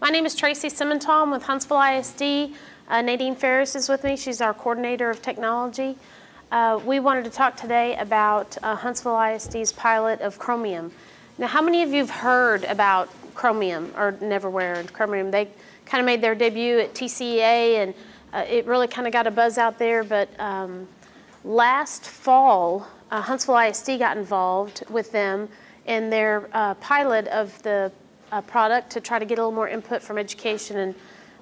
My name is Tracie Simental. I'm with Huntsville ISD. Nadine Ferris is with me. She's our coordinator of technology. We wanted to talk today about Huntsville ISD's pilot of Chromium. Now, how many of you have heard about Chromium or Neverwhere and Chromium? They kind of made their debut at TCEA, and it really kind of got a buzz out there. But last fall, Huntsville ISD got involved with them in their pilot of the product to try to get a little more input from education,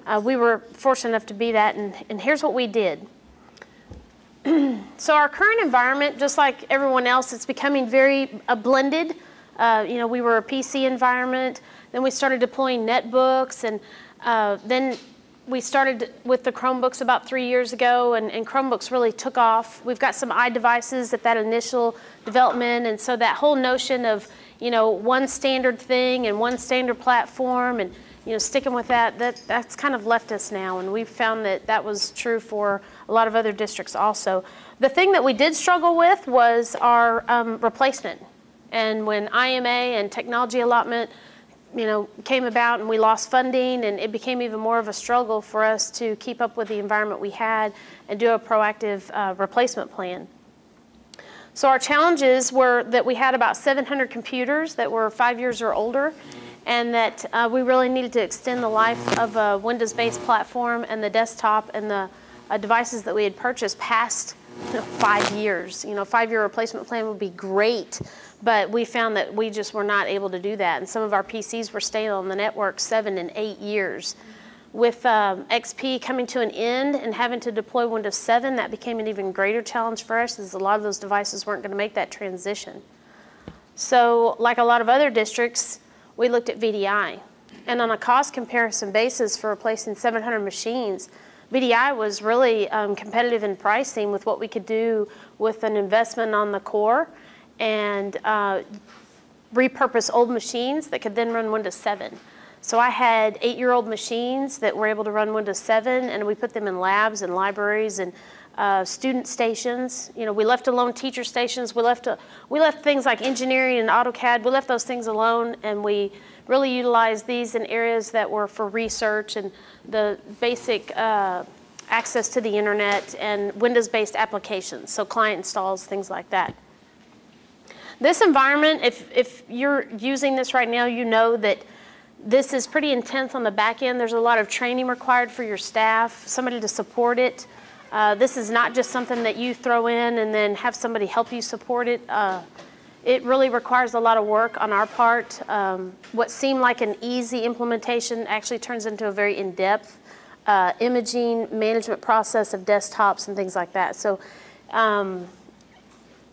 and we were fortunate enough to be that, and here's what we did. So our current environment, just like everyone else, it's becoming very blended. We were a PC environment, then we started deploying netbooks, and then we started with the Chromebooks about 3 years ago, and Chromebooks really took off. We've got some iDevices at that initial development, and so that whole notion of one standard thing and one standard platform, and sticking with that's kind of left us now, and we've found that was true for a lot of other districts also. The thing that we did struggle with was our replacement, and when IMA and technology allotment came about and we lost funding, and it became even more of a struggle for us to keep up with the environment we had and do a proactive replacement plan. So our challenges were that we had about 700 computers that were 5 years or older, and that we really needed to extend the life of a Windows-based platform and the desktop and the devices that we had purchased past 5 years. 5-year replacement plan would be great, but we found that we just were not able to do that. And some of our PCs were staying on the network 7 and 8 years. With XP coming to an end and having to deploy Windows 7, that became an even greater challenge for us, as a lot of those devices weren't going to make that transition. So like a lot of other districts, we looked at VDI. And on a cost comparison basis for replacing 700 machines, VDI was really competitive in pricing with what we could do with an investment on the core and repurpose old machines that could then run Windows 7. So I had 8-year-old machines that were able to run Windows 7, and we put them in labs and libraries and student stations. We left alone teacher stations. We left things like engineering and AutoCAD. We left those things alone, and we really utilized these in areas that were for research and the basic access to the internet and Windows-based applications, so client installs, things like that. This environment, if you're using this right now, you know that this is pretty intense on the back end. There's a lot of training required for your staff, somebody to support it. This is not just something that you throw in and then have somebody help you support it. It really requires a lot of work on our part. What seemed like an easy implementation actually turns into a very in-depth imaging management process of desktops and things like that. So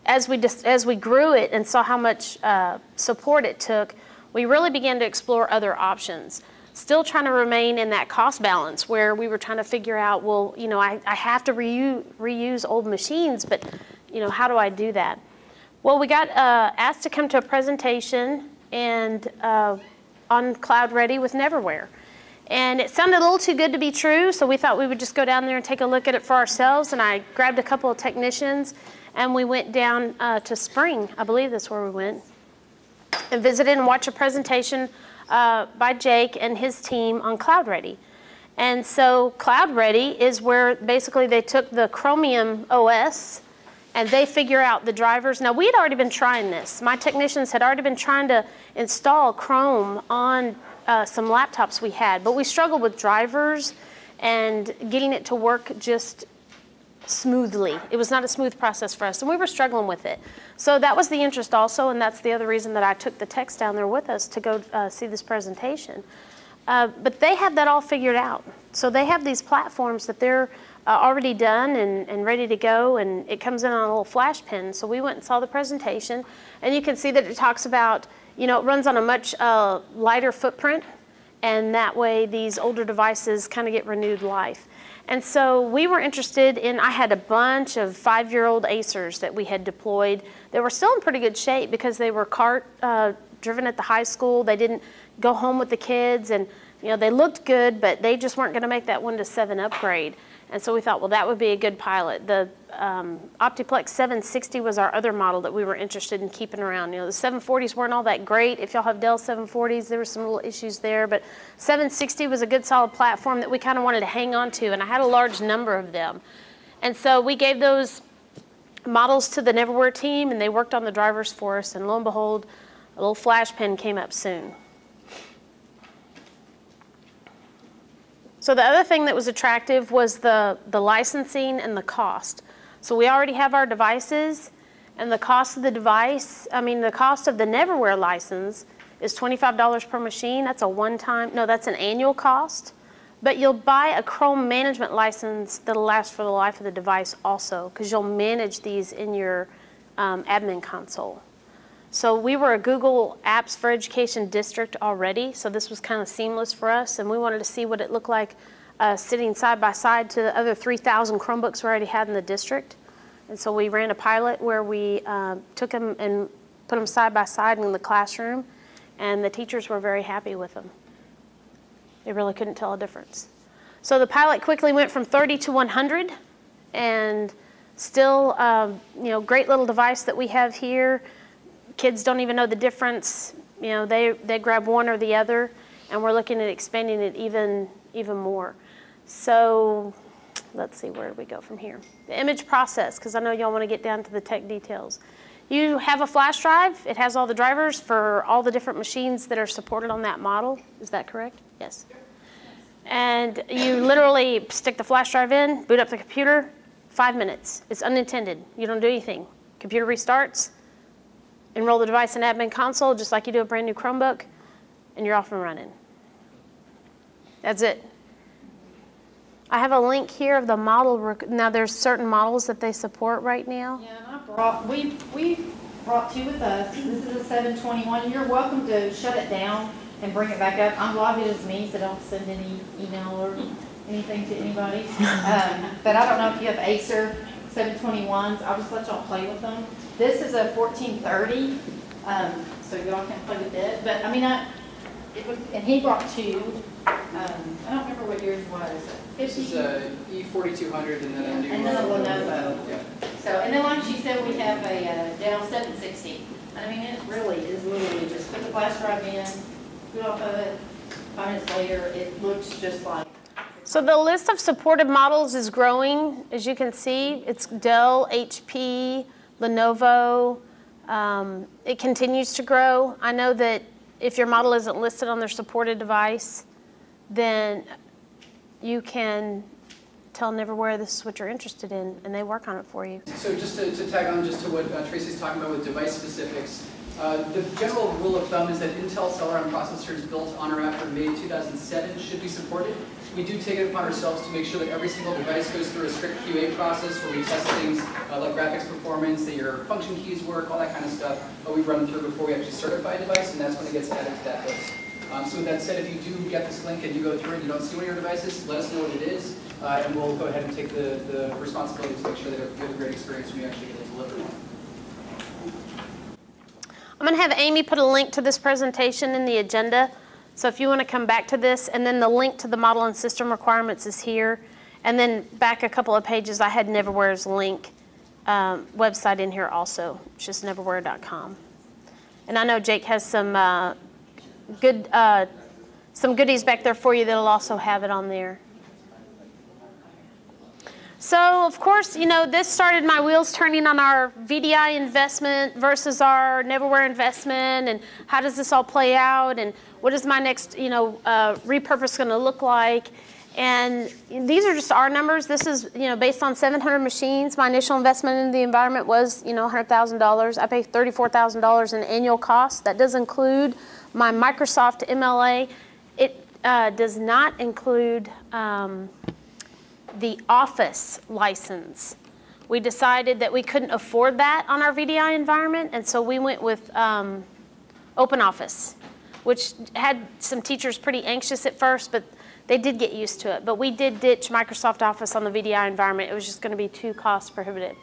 as we grew it and saw how much support it took, we really began to explore other options. Still trying to remain in that cost balance where we were trying to figure out, well, I have to reuse old machines, but how do I do that? Well, we got asked to come to a presentation and on CloudReady with Neverwhere. And it sounded a little too good to be true, so we thought we would just go down there and take a look at it for ourselves, and I grabbed a couple of technicians, and we went down to Spring, I believe that's where we went, and visited and watched a presentation by Jake and his team on CloudReady. And so CloudReady is where basically they took the Chromium OS and they figure out the drivers. Now, we had already been trying this. My technicians had already been trying to install Chrome on some laptops we had, but we struggled with drivers and getting it to work just smoothly. It was not a smooth process for us, and we were struggling with it. So that was the interest also, and that's the other reason that I took the techs down there with us to go see this presentation. But they have that all figured out. So they have these platforms that they're already done and ready to go, and it comes in on a little flash pen. So we went and saw the presentation, and you can see that it talks about, it runs on a much lighter footprint, and that way these older devices kind of get renewed life. And so we were interested in, I had a bunch of 5-year-old Acers that we had deployed. They were still in pretty good shape because they were cart driven at the high school. They didn't go home with the kids, and they looked good, but they just weren't going to make that Windows 7 upgrade. And so we thought, well, that would be a good pilot. The Optiplex 760 was our other model that we were interested in keeping around. You know, the 740s weren't all that great. If y'all have Dell 740s, there were some little issues there, but 760 was a good solid platform that we kind of wanted to hang on to, and I had a large number of them. And so we gave those models to the Neverware team, and they worked on the drivers for us, and lo and behold, a little flash pen came up soon. So the other thing that was attractive was the licensing and the cost. So we already have our devices, and the cost of the device, I mean, the cost of the Neverware license is $25 per machine. That's a one-time, no, that's an annual cost. But you'll buy a Chrome management license that'll last for the life of the device also, because you'll manage these in your admin console. So we were a Google Apps for Education district already, so this was kind of seamless for us, and we wanted to see what it looked like sitting side by side to the other 3,000 Chromebooks we already had in the district. And so we ran a pilot where we took them and put them side by side in the classroom, and the teachers were very happy with them. They really couldn't tell a difference. So the pilot quickly went from 30 to 100, and still, you know, great little device that we have here. Kids don't even know the difference. You know, they grab one or the other, and we're looking at expanding it even more. So let's see, where do we go from here? The image process, because I know y'all want to get down to the tech details. You have a flash drive. It has all the drivers for all the different machines that are supported on that model. Is that correct? Yes. And you literally stick the flash drive in, boot up the computer, 5 minutes. It's unintended. You don't do anything. Computer restarts, enroll the device in admin console just like you do a brand new Chromebook, and you're off and running. That's it. I have a link here of the model. Now there's certain models that they support right now. Yeah, and we brought two with us. This is a 721. You're welcome to shut it down and bring it back up. I'm logged in as me, so don't send any email or anything to anybody. But I don't know if you have Acer 721s. I'll just let y'all play with them. This is a 1430, so y'all can play with it. But I mean, and he brought two. I don't remember what yours was. This is a E4200 and then a new and then a Lenovo. Yeah. So, and then like she said, we have a Dell 760. I mean, it really is literally just put the flash drive in, boot off of it, 5 minutes later, it looks just like. So the list of supported models is growing, as you can see. It's Dell, HP, Lenovo. It continues to grow. I know that if your model isn't listed on their supported device, then you can tell Neverwhere this is what you're interested in, and they work on it for you. So just to tag on just to what Tracie's talking about with device specifics, the general rule of thumb is that Intel Celeron processors built on or after May 2007 should be supported. We do take it upon ourselves to make sure that every single device goes through a strict QA process where we test things like graphics performance, that your function keys work, all that kind of stuff. We run through before we actually certify a device, and that's when it gets added to that list. So with that said, if you do get this link and you go through and you don't see one of your devices, let us know what it is, and we'll go ahead and take the responsibility to make sure that you have a great experience when you actually get it delivered. I'm going to have Amy put a link to this presentation in the agenda. So if you want to come back to this, and then the link to the model and system requirements is here. And then back a couple of pages, I had Neverware's link website in here also. It's just neverware.com. And I know Jake has some goodies back there for you that'll also have it on there. So, of course, you know, this started my wheels turning on our VDI investment versus our Neverware investment, and how does this all play out, and what is my next, you know, repurpose going to look like? And these are just our numbers. This is, you know, based on 700 machines. My initial investment in the environment was, you know, $100,000. I paid $34,000 in annual costs. That does include my Microsoft MLA. It does not include the Office license. We decided that we couldn't afford that on our VDI environment, and so we went with OpenOffice, which had some teachers pretty anxious at first, but they did get used to it. But we did ditch Microsoft Office on the VDI environment. It was just going to be too cost prohibitive.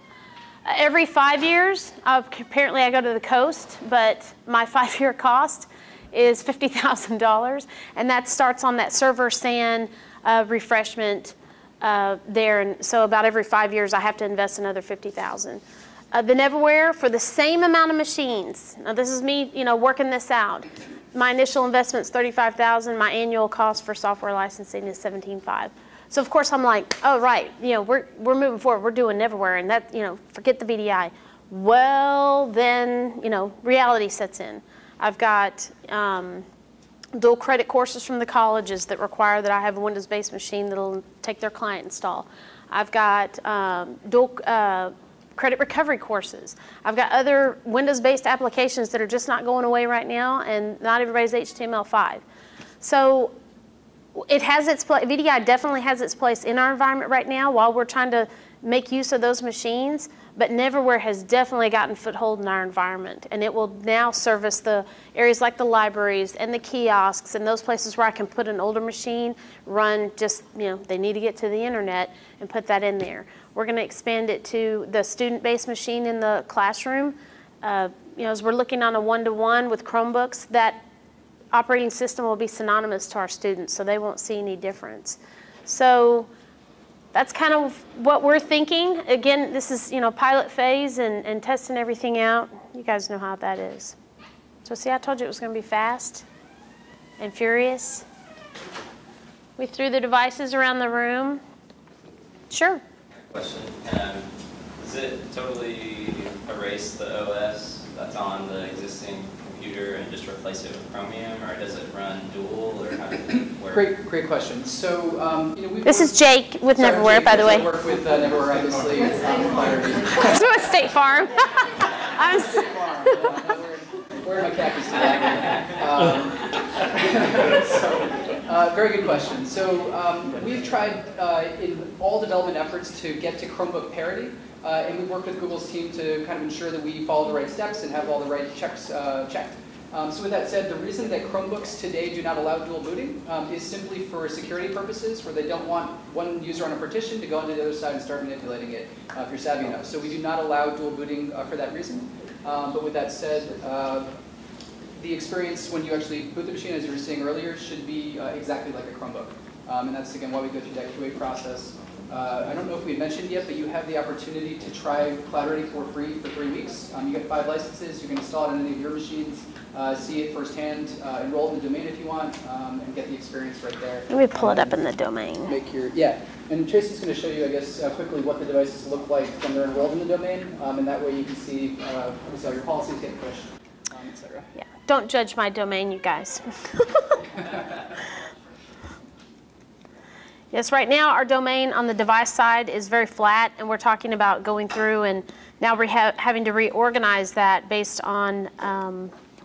Every 5 years, apparently I go to the coast, but my 5-year cost is $50,000, and that starts on that server SAN refreshment there, and so about every 5 years I have to invest another $50,000. The Neverware, for the same amount of machines, now this is me, working this out. My initial investment is $35,000. My annual cost for software licensing is $17,500. So of course I'm like, oh right, we're moving forward. We're doing Neverware, and that, forget the VDI. Well, then, reality sets in. I've got dual credit courses from the colleges that require that I have a Windows-based machine that'll take their client install. I've got dual credit recovery courses. I've got other Windows-based applications that are just not going away right now, and not everybody's HTML5. So it has its place. VDI definitely has its place in our environment right now while we're trying to make use of those machines, but Neverware has definitely gotten foothold in our environment, and it will now service the areas like the libraries and the kiosks and those places where I can put an older machine, run just, they need to get to the internet, and put that in there. We're going to expand it to the student-based machine in the classroom. As we're looking on a one-to-one with Chromebooks, that operating system will be synonymous to our students, so they won't see any difference. So that's kind of what we're thinking. Again, this is pilot phase and testing everything out. You guys know how that is. So see, I told you it was going to be fast and furious. We threw the devices around the room. Sure. Question. Does it totally erase the OS that's on the existing computer and just replace it with Chromium, or does it run dual, or how does it work? Great question. So, this is Jake with Neverware, Jake, by the way. I work with Neverware, obviously. This was State Farm. Wearing my khakis today. Very good question. So we've tried in all development efforts to get to Chromebook parity, and we've worked with Google's team to kind of ensure that we follow the right steps and have all the right checks checked. So with that said, the reason that Chromebooks today do not allow dual booting is simply for security purposes, where they don't want one user on a partition to go onto the other side and start manipulating it, if you're savvy enough. So we do not allow dual booting for that reason. But with that said, the experience when you actually boot the machine, as you were saying earlier, should be exactly like a Chromebook. And that's, again, why we go through that QA process. I don't know if we mentioned yet, but you have the opportunity to try CloudReady for free for 3 weeks. You get 5 licenses. You can install it on any of your machines, see it firsthand, enroll in the domain if you want, and get the experience right there. Let me pull it up in the domain. And Tracie's going to show you, I guess, quickly what the devices look like when they're enrolled in the domain, and that way you can see how your policies get pushed, etc. Yeah, don't judge my domain, you guys. Yes, right now our domain on the device side is very flat, and we're talking about going through and now we're having to reorganize that based on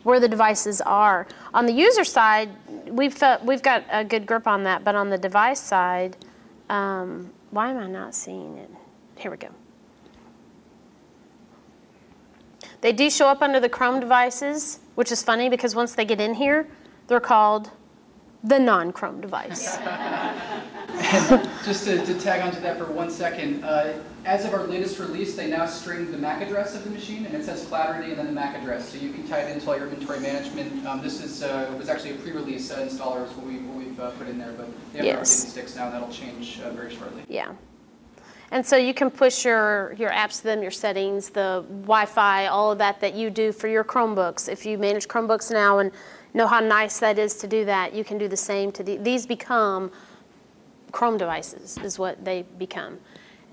where the devices are. On the user side, we've got a good grip on that, but on the device side, why am I not seeing it? Here we go. They do show up under the Chrome devices, which is funny because once they get in here, they're called the non-Chrome device. And just to tag onto that for 1 second, as of our latest release, they now string the MAC address of the machine, and it says CloudReady and then the MAC address, so you can tie it into all your inventory management. This was actually a pre-release installer is what we've put in there, but they have our updated sticks now, and that'll change very shortly. Yeah. And so you can push your apps to them, your settings, the Wi-Fi, all of that you do for your Chromebooks. If you manage Chromebooks now and know how nice that is to do that, you can do the same to these become Chrome devices is what they become.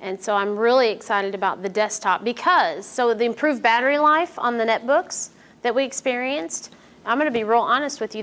And so I'm really excited about the desktop because, so the improved battery life on the netbooks that we experienced, I'm going to be real honest with you,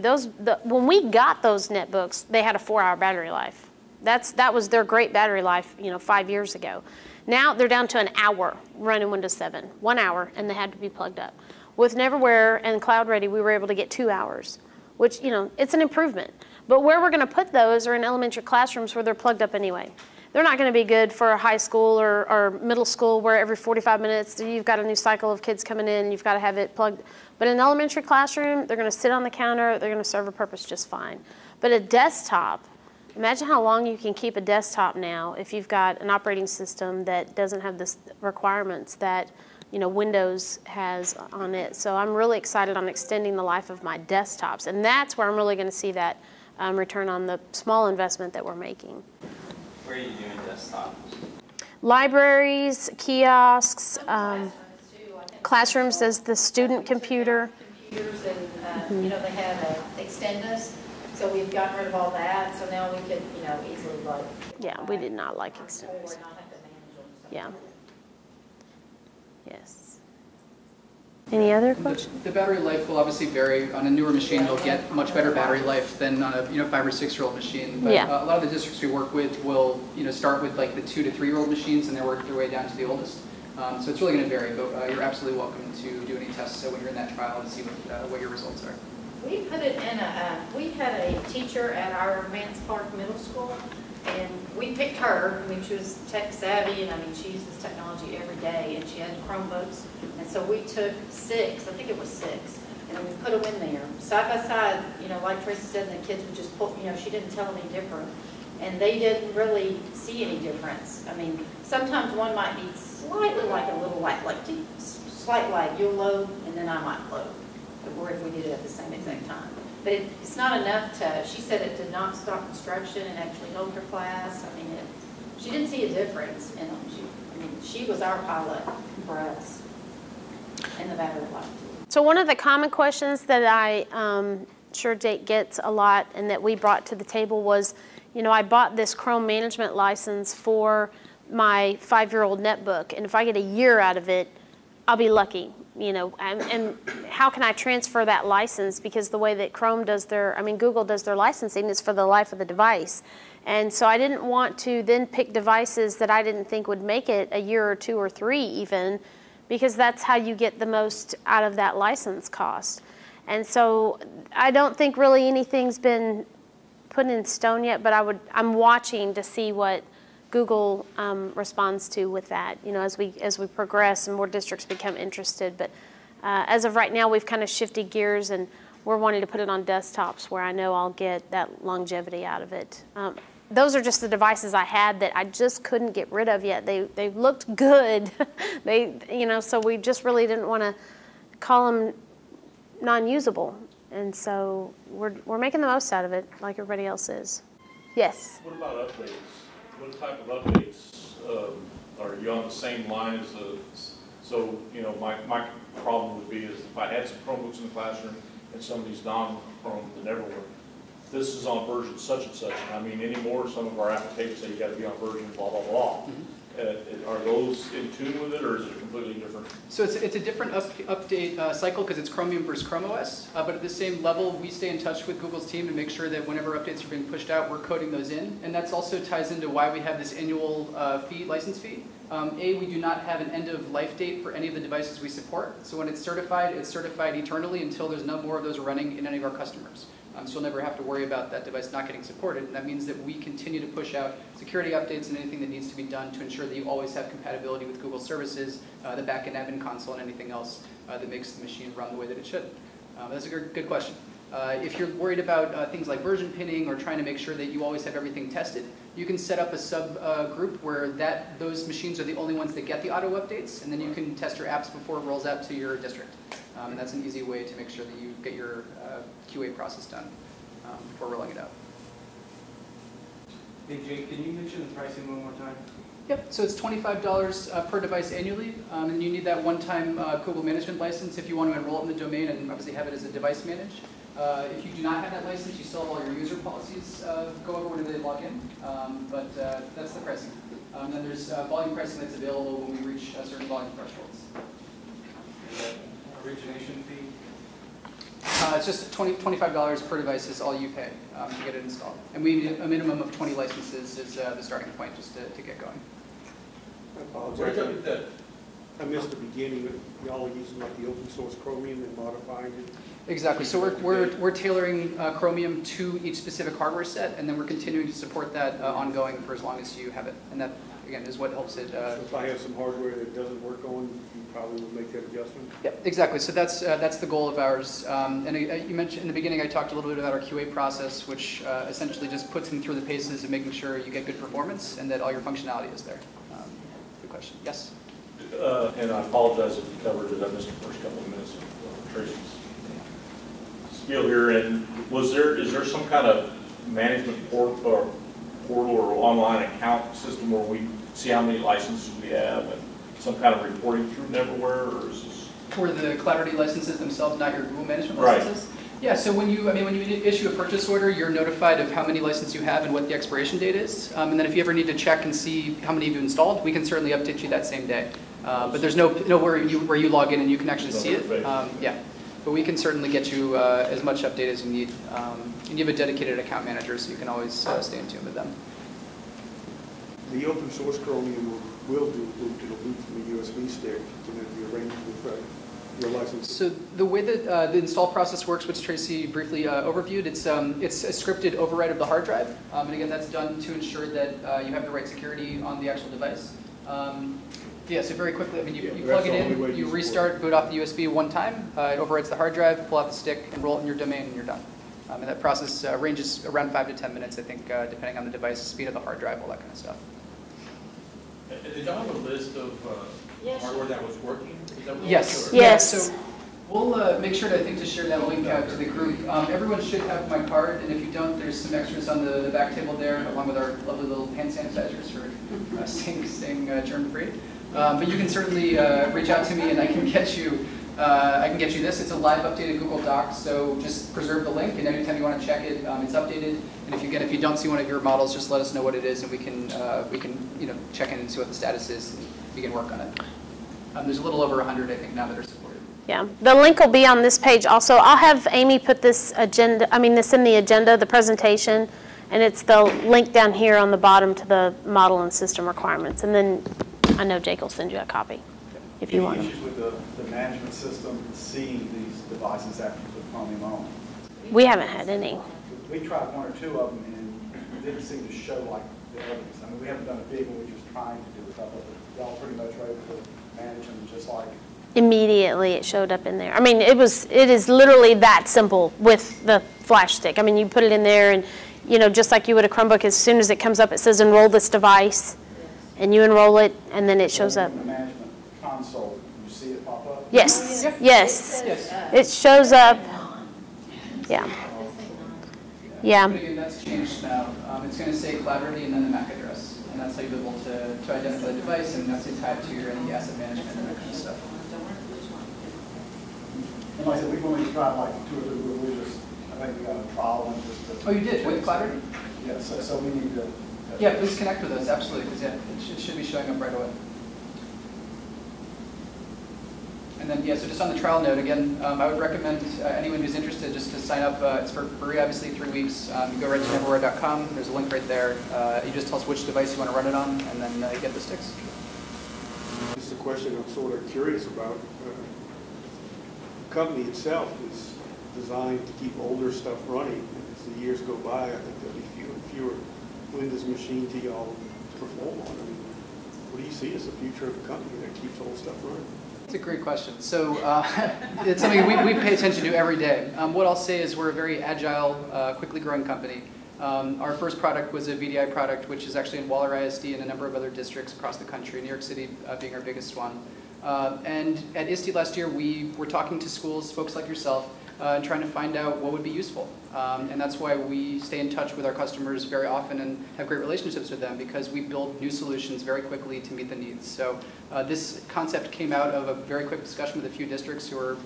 when we got those netbooks, they had a 4-hour battery life. That was their great battery life, 5 years ago. Now they're down to an hour running Windows 7, 1 hour, and they had to be plugged up. With Neverware and CloudReady, we were able to get 2 hours, which, it's an improvement. But where we're going to put those are in elementary classrooms where they're plugged up anyway. They're not going to be good for a high school or middle school where every 45 minutes you've got a new cycle of kids coming in and you've got to have it plugged. But in an elementary classroom, they're going to sit on the counter, they're going to serve a purpose just fine. But a desktop, imagine how long you can keep a desktop now if you've got an operating system that doesn't have the requirements that Windows has on it. So I'm really excited on extending the life of my desktops, and that's where I'm really going to see that return on the small investment that we're making. Where are you doing desktop? Libraries, kiosks, classrooms as the student computer. Computers and, you know, they have Extendus, so we've gotten rid of all that, so now we could, you know, easily like. Yeah, we did not like Or Extendus. not have to manage them. So. Yeah. Yes. Any other questions? The battery life will obviously vary. On a newer machine, you'll get much better battery life than on a 5 or 6 year old machine. But Yeah. a lot of the districts we work with will start with like the 2 to 3 year old machines, and they work their way down to the oldest. So it's really going to vary. But you're absolutely welcome to do any tests when you're in that trial and see what your results are. We put it in we had a teacher at our Vance Park Middle School, and we picked her. I mean, she was tech savvy, and I mean, she uses technology every day, and she had Chromebooks. And so we took 6, I think it was 6, and we put them in there, side by side, you know, like Tracie said, and the kids would just pull, you know, she didn't tell them any different. And they didn't really see any difference. I mean, sometimes one might be slightly like a little lag, like slight lag. You'll load, and then I might load, or if we did it at the same exact time. But it's not enough to, she said it did not stop instruction and actually helped her class. I mean, she didn't see a difference in them. She was our pilot for us, and the battery life. So one of the common questions that I sure Jake gets a lot and that we brought to the table was, you know, I bought this Chrome management license for my 5-year-old netbook, and if I get a year out of it, I'll be lucky, you know, and how can I transfer that license? Because the way that Chrome does Google does their licensing is for the life of the device. And so I didn't want to then pick devices that I didn't think would make it a year or 2 or 3 even, because that's how you get the most out of that license cost. And so I don't think really anything's been put in stone yet, but I'm watching to see what Google responds to with that, you know, as we progress and more districts become interested. But as of right now, we've kind of shifted gears, and we're wanting to put it on desktops where I know I'll get that longevity out of it. Those are just the devices I had that I just couldn't get rid of yet. They looked good, so we just really didn't want to call them non-usable, and so we're making the most out of it, like everybody else is. Yes. What about updates? What type of updates are you on the same line as so, you know, my problem would be is if I had some Chromebooks in the classroom and some of these non-Chrome, the Neverware, this is on version such and such. And I mean, anymore, some of our applications say you got to be on version blah, blah, blah. Mm-hmm. Are those in tune with it, or is it completely different? So it's a different update cycle because it's Chromium versus Chrome OS, but at the same level, we stay in touch with Google's team to make sure that whenever updates are being pushed out, we're coding those in. And that also ties into why we have this annual license fee. We do not have an end-of-life date for any of the devices we support. So when it's certified eternally until there's no more of those running in any of our customers. So you'll never have to worry about that device not getting supported. And that means that we continue to push out security updates and anything that needs to be done to ensure that you always have compatibility with Google services, the backend admin console, and anything else that makes the machine run the way that it should. That's a good question. If you're worried about things like version pinning or trying to make sure that you always have everything tested, you can set up a subgroup where those machines are the only ones that get the auto updates, and then you can test your apps before it rolls out to your district. And that's an easy way to make sure that you get your QA process done before rolling it out. Hey Jake, can you mention the pricing one more time? Yep, so it's $25 per device annually, and you need that one-time Google management license if you want to enroll it in the domain and obviously have it as a device managed. If you do not have that license, you still have all your user policies go over when they log in, but that's the pricing. Then there's volume pricing that's available when we reach certain volume thresholds. Origination fee? It's just $25 per device is all you pay to get it installed. And we need a minimum of 20 licenses is the starting point just to get going. I apologize. I missed the beginning, but y'all are using like the open source Chromium and modifying it? Exactly. So we're tailoring Chromium to each specific hardware set, and then we're continuing to support that ongoing for as long as you have it. And that, again, is what helps it. So if I have some hardware that doesn't work on, you probably will make that adjustment? Yep, exactly. So that's the goal of ours. And you mentioned in the beginning, I talked a little bit about our QA process, which essentially just puts them through the paces of making sure you get good performance and that all your functionality is there. Good question. Yes? And I apologize if you covered it. I missed the first couple of minutes of Tracie's spiel here. And is there some kind of management portal or online account system where we see how many licenses we have and some kind of reporting through Neverwhere, or is this? For the CloudReady licenses themselves, not your Google management Right. licenses? Yeah, so when you issue a purchase order, you're notified of how many licenses you have and what the expiration date is. And then if you ever need to check and see how many you've installed, we can certainly update you that same day. But there's nowhere where you log in and you can actually see it. Yeah, but we can certainly get you as much update as you need. And you have a dedicated account manager, so you can always stay in tune with them. The open source Chromium will do boot to the boot from the USB stick to be arranged with your license. So the way that the install process works, which Tracie briefly overviewed, it's a scripted override of the hard drive. And again, that's done to ensure that you have the right security on the actual device. Yeah, so very quickly, I mean, you plug it in, you restart, boot off the USB one time, it overwrites the hard drive, pull out the stick, enroll it in your domain, and you're done. And that process ranges around 5 to 10 minutes, I think, depending on the device, speed of the hard drive, all that kind of stuff. Did y'all have a list of hardware that was working? Is that what Yes. you were- Yes. Yeah, so we'll make sure to, I think, to share that link out to the group. Everyone should have my card, and if you don't, there's some extras on the back table there, along with our lovely little hand sanitizers for staying germ-free. But you can certainly reach out to me, and I can get you this. It's a live updated Google Doc, so just preserve the link, and anytime you want to check it, it's updated. And if you don't see one of your models, just let us know what it is, and we can check in and see what the status is and begin work on it. There's a little over 100, I think, now that are supported. Yeah, the link will be on this page also. I'll have Amy put this this in the agenda, the presentation, and it's the link down here on the bottom to the model and system requirements. And then I know Jake will send you a copy if you want. Any issues with the management system seeing these devices after you put Chromium on? We haven't had any. We tried one or two of them and it didn't seem to show like the others. I mean, we haven't done a big one, we're just trying to do it. But y'all pretty much were able to manage them just like. Immediately it showed up in there. I mean, it is literally that simple with the flash stick. I mean, you put it in there and, just like you would a Chromebook, as soon as it comes up, it says enroll this device. And you enroll it, and then it shows up. In the management console, you see it pop up? Yes, yes. It shows up. Yeah. Yeah. But again, that's changed now. It's going to say CloudReady and then the MAC address. And that's how you'll be able to identify the device, and that's tied to your any asset management and that kind of stuff. And like I said, we've only tried like 2 or 3, I think we got a trial one just to. Oh, you did, with CloudReady? Yeah, so we need to. Yeah, please connect with us, absolutely, because it should be showing up right away. And then, so just on the trial note, again, I would recommend anyone who's interested just to sign up. It's for free, obviously, 3 weeks. You go right to neverwhere.com. There's a link right there. You just tell us which device you want to run it on, and then you get the sticks. This is a question I'm sort of curious about. The company itself is designed to keep older stuff running. As the years go by, I think there'll be fewer and fewer Windows machine to y'all perform on. I mean, what do you see as the future of a company that keeps old stuff running? That's a great question. So it's something we pay attention to every day. What I'll say is we're a very agile, quickly growing company. Our first product was a VDI product, which is actually in Waller ISD and a number of other districts across the country, New York City being our biggest one. And at ISD last year, we were talking to schools, folks like yourself, and trying to find out what would be useful. And that's why we stay in touch with our customers very often and have great relationships with them, because we build new solutions very quickly to meet the needs. So this concept came out of a very quick discussion with a few districts who were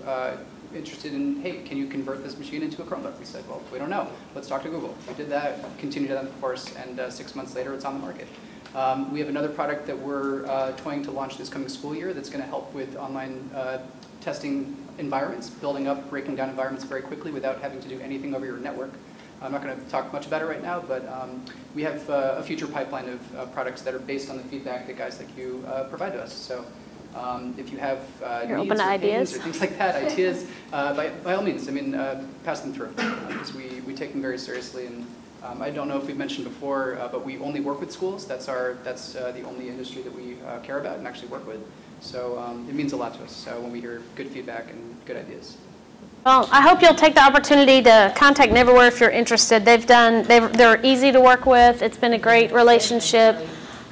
interested in, hey, can you convert this machine into a Chromebook? We said, well, we don't know. Let's talk to Google. We did that, continued that, of course, and 6 months later, it's on the market. We have another product that we're toying to launch this coming school year that's going to help with online testing environments, building up, breaking down environments very quickly without having to do anything over your network. I'm not going to talk much about it right now, but we have a future pipeline of products that are based on the feedback that guys like you provide to us. So if you have needs or ideas or things like that, ideas, by all means, I mean, pass them through, because we take them very seriously. And I don't know if we've mentioned before, but we only work with schools. That's the only industry that we care about and actually work with. So it means a lot to us when we hear good feedback and good ideas. Well, I hope you'll take the opportunity to contact Neverwhere if you're interested. They're easy to work with. It's been a great relationship.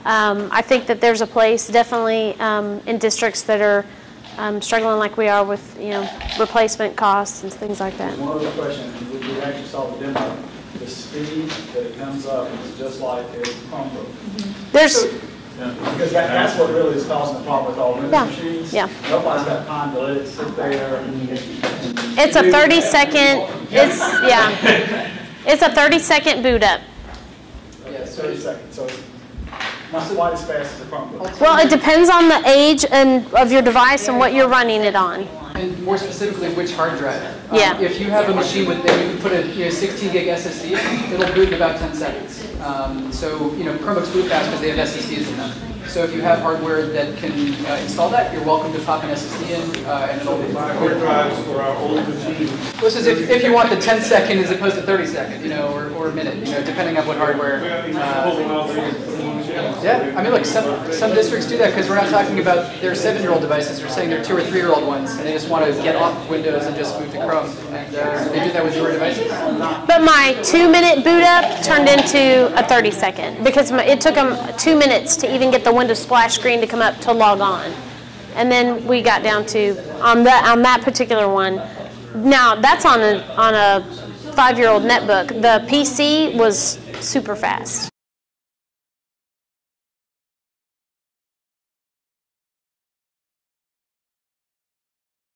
I think that there's a place definitely in districts that are struggling like we are with replacement costs and things like that. One other question, we actually saw the demo. the speed that it comes up is just like a Chromebook. There's, Because that's what really is causing the problem with all Windows machines. yeah. Nobody's got time to let it sit there. It's a 30-second, it's a 30-second boot up. Yeah, so 30 seconds, so it's not quite as fast as a Chromebook. Well, it depends on the age of your device and what you're running it on. And more specifically, which hard drive. Yeah. If you have a machine with, you can put a 16 gig SSD in, it'll boot in about 10 seconds. So, Chromebooks boot fast because they have SSDs in them. So if you have hardware that can install that, you're welcome to pop an SSD in, and it'll be My hard drives for our old machines. This is if you want the 10-second as opposed to 30-second, or a minute, depending on what hardware. Yeah, I mean, look, some districts do that because we're not talking about their 7-year-old devices. We're saying their 2 or 3-year-old ones, and they just want to get off Windows and just move to Chrome. And they do that with your devices. But my 2-minute boot up turned into a 30-second because it took them 2 minutes to even get the Windows splash screen to come up to log on. And then we got down to, on that particular one, now that's on a 5-year-old netbook. The PC was super fast.